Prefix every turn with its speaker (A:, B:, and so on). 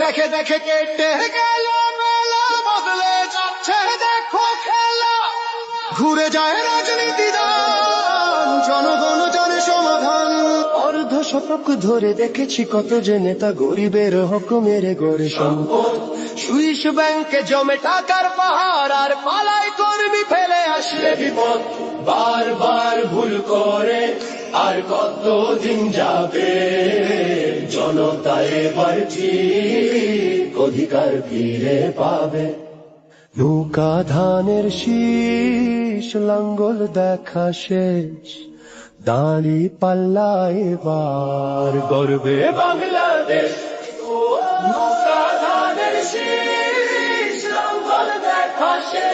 A: দেখে দেখে কেটে গেল মেলা, বদলে যাচ্ছে দেখো খেলা। ঘুরে যায় রাজনীতি দান, জনগণ জানে সমাধান। অর্ধ শতক ধরে দেখেছি কত যে নেতা গরিবের হক মেরে গড়ে সম্পদ। সুইস ব্যাংকে জমে টাকার পাহাড়, আর পালাই কর্মী ফেলে আসলে বিপদ। বারবার ভুল করে আর কতদিন যাবে, জনতা এবার ঠিক অধিকার ফিরে পাবে। নৌকা ধানের শীষ, লাঙ্গল দেখা শেষ, দাঁড়ি পাল্লা এবার গর্বে বাংলাদেশ। নৌকা ধানের শীষ, লাঙ্গল দেখা শেষ।